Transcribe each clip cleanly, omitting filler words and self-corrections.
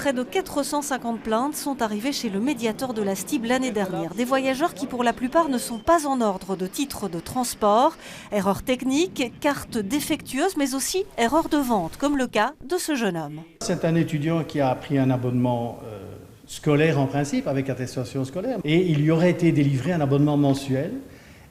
Près de 450 plaintes sont arrivées chez le médiateur de la STIB l'année dernière. Des voyageurs qui pour la plupart ne sont pas en ordre de titre de transport. Erreurs techniques, cartes défectueuses mais aussi erreurs de vente, comme le cas de ce jeune homme. C'est un étudiant qui a pris un abonnement scolaire en principe, avec attestation scolaire. Et il lui aurait été délivré un abonnement mensuel.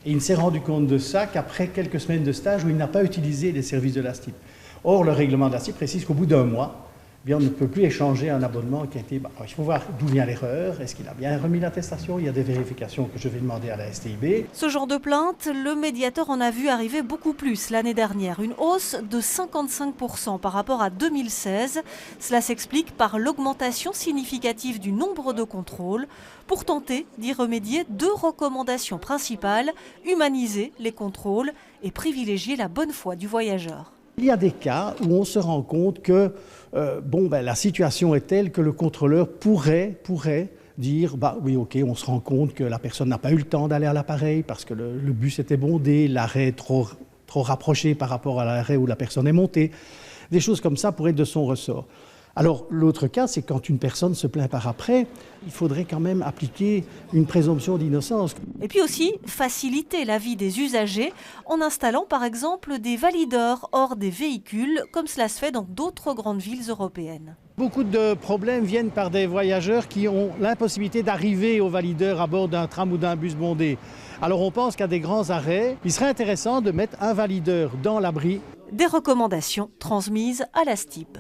Et il ne s'est rendu compte de ça qu'après quelques semaines de stage où il n'a pas utilisé les services de la STIB. Or, le règlement de la STIB précise qu'au bout d'un mois, on ne peut plus échanger un abonnement qui a été... il faut voir d'où vient l'erreur, est-ce qu'il a bien remis l'attestation, il y a des vérifications que je vais demander à la STIB. Ce genre de plainte, le médiateur en a vu arriver beaucoup plus l'année dernière, une hausse de 55% par rapport à 2016. Cela s'explique par l'augmentation significative du nombre de contrôles. Pour tenter d'y remédier, deux recommandations principales, humaniser les contrôles et privilégier la bonne foi du voyageur. Il y a des cas où on se rend compte que la situation est telle que le contrôleur pourrait dire oui, ok, on se rend compte que la personne n'a pas eu le temps d'aller à l'appareil parce que le bus était bondé, l'arrêt est trop rapproché par rapport à l'arrêt où la personne est montée. Des choses comme ça pourraient être de son ressort. Alors l'autre cas, c'est quand une personne se plaint par après, il faudrait quand même appliquer une présomption d'innocence. Et puis aussi faciliter la vie des usagers en installant par exemple des valideurs hors des véhicules, comme cela se fait dans d'autres grandes villes européennes. Beaucoup de problèmes viennent par des voyageurs qui ont l'impossibilité d'arriver au valideur à bord d'un tram ou d'un bus bondé. Alors on pense qu'à des grands arrêts, il serait intéressant de mettre un valideur dans l'abri. Des recommandations transmises à la STIB.